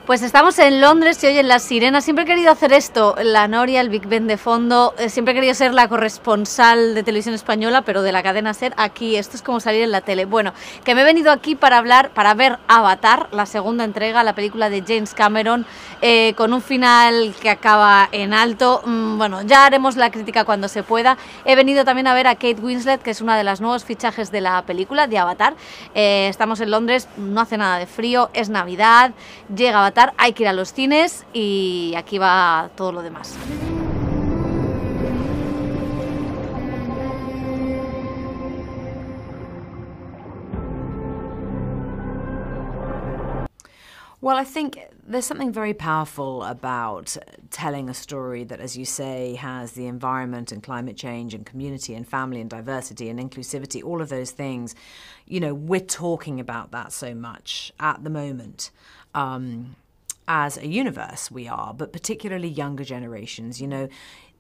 Pues estamos en Londres, se oyen las sirenas. Siempre he querido hacer esto, la Noria, el Big Ben de fondo. Siempre he querido ser la corresponsal de Televisión Española, pero de la cadena SER. Aquí, esto es como salir en la tele. Bueno, que me he venido aquí para ver Avatar, la segunda entrega, la película de James Cameron, con un final que acaba en alto. Bueno, ya haremos la crítica cuando se pueda. He venido también a ver a Kate Winslet, que es una de las nuevos fichajes de la película, de Avatar. Estamos en Londres, no hace nada de frío, es Navidad, llega Avatar. Hay que ir a los cines y aquí va todo lo demás. Well, I think there's something very powerful about telling a story that, as you say, has the environment and climate change and community and family and diversity and inclusivity, all of those things. You know, we're talking about that so much at the moment. As a universe, we are, but particularly younger generations. You know,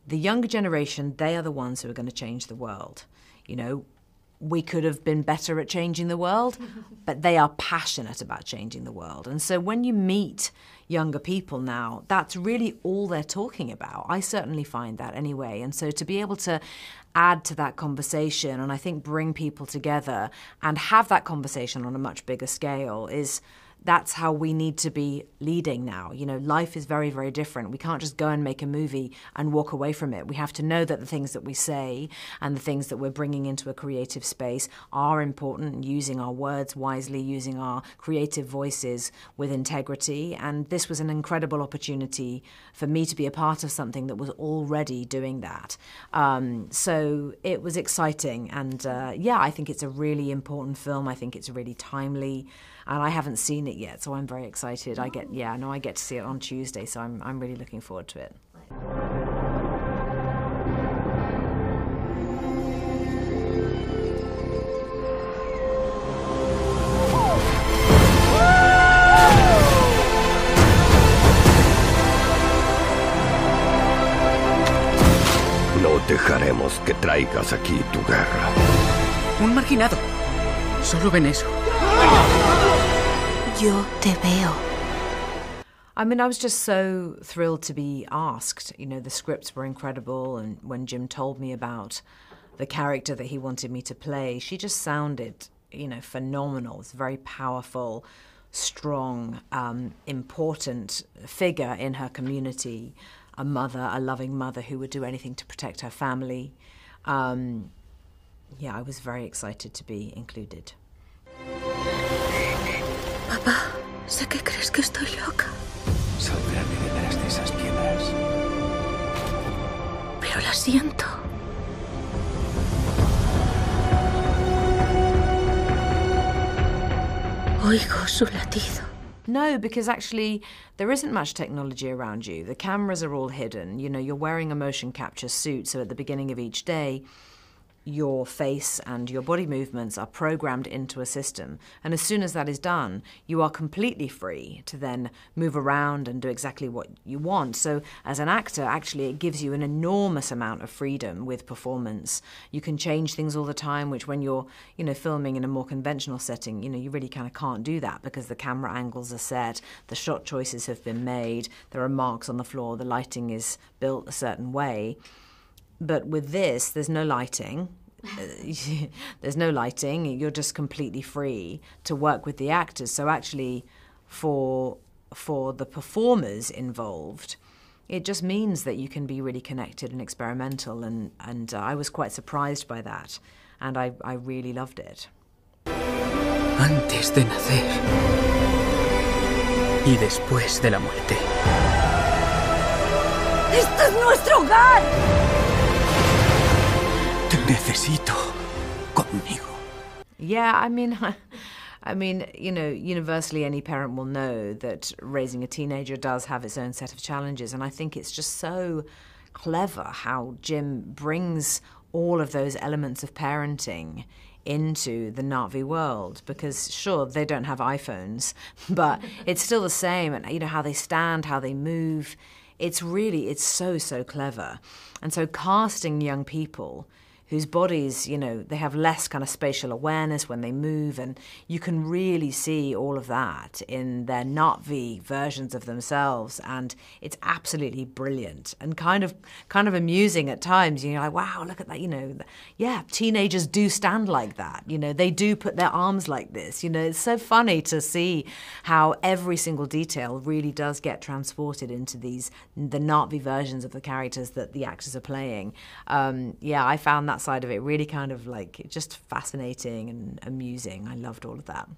the younger generation, they are the ones who are going to change the world. You know, we could have been better at changing the world, but they are passionate about changing the world. And so when you meet younger people now, that's really all they're talking about. I certainly find that anyway. And so to be able to add to that conversation and I think bring people together and have that conversation on a much bigger scale that's how we need to be leading now. You know, life is very, very different. We can't just go and make a movie and walk away from it. We have to know that the things that we say and the things that we're bringing into a creative space are important, using our words wisely, using our creative voices with integrity. And this was an incredible opportunity for me to be a part of something that was already doing that. So it was exciting. And yeah, I think it's a really important film. I think it's really timely. And I haven't seen it yet, so I'm very excited. I get to see it on Tuesday, so I'm really looking forward to it. No dejaremos que traigas aquí tu guerra. Un marginado. Solo ven eso. Yo te veo. I mean, I was just so thrilled to be asked. You know, the scripts were incredible, and when Jim told me about the character that he wanted me to play, she just sounded, you know, phenomenal. It's a very powerful, strong, important figure in her community, a mother, a loving mother who would do anything to protect her family. Yeah, I was very excited to be included. Papá, sé que crees que estoy loca. Saldrán detrás de esas piedras. Pero la siento. Oigo su latido. No, because actually there isn't much technology around you. The cameras are all hidden. You know, you're wearing a motion capture suit, so at the beginning of each day, your face and your body movements are programmed into a system. And as soon as that is done, you are completely free to then move around and do exactly what you want. So as an actor, actually, it gives you an enormous amount of freedom with performance. You can change things all the time, which when you're, you know, filming in a more conventional setting, you know, you really kind of can't do that because the camera angles are set, the shot choices have been made, there are marks on the floor, the lighting is built a certain way. But with this, there's no lighting. There's no lighting. You're just completely free to work with the actors. So actually, for the performers involved, it just means that you can be really connected and experimental. And I was quite surprised by that. And I really loved it. Antes de nacer y después de la muerte. ¡Este es nuestro hogar! Te necesito conmigo. Yeah, I mean, you know, universally any parent will know that raising a teenager does have its own set of challenges, and I think it's just so clever how Jim brings all of those elements of parenting into the Na'vi world, because sure, they don't have iPhones, but it's still the same, and you know, how they stand, how they move, it's so clever. And so casting young people whose bodies, you know, they have less kind of spatial awareness when they move, and you can really see all of that in their Na'vi versions of themselves, and it's absolutely brilliant and kind of amusing at times. You're like, wow, look at that, you know, yeah, teenagers do stand like that, you know, they do put their arms like this, you know, it's so funny to see how every single detail really does get transported into the Na'vi versions of the characters that the actors are playing. Yeah, I found that side of it really kind of like just fascinating and amusing. I loved all of that.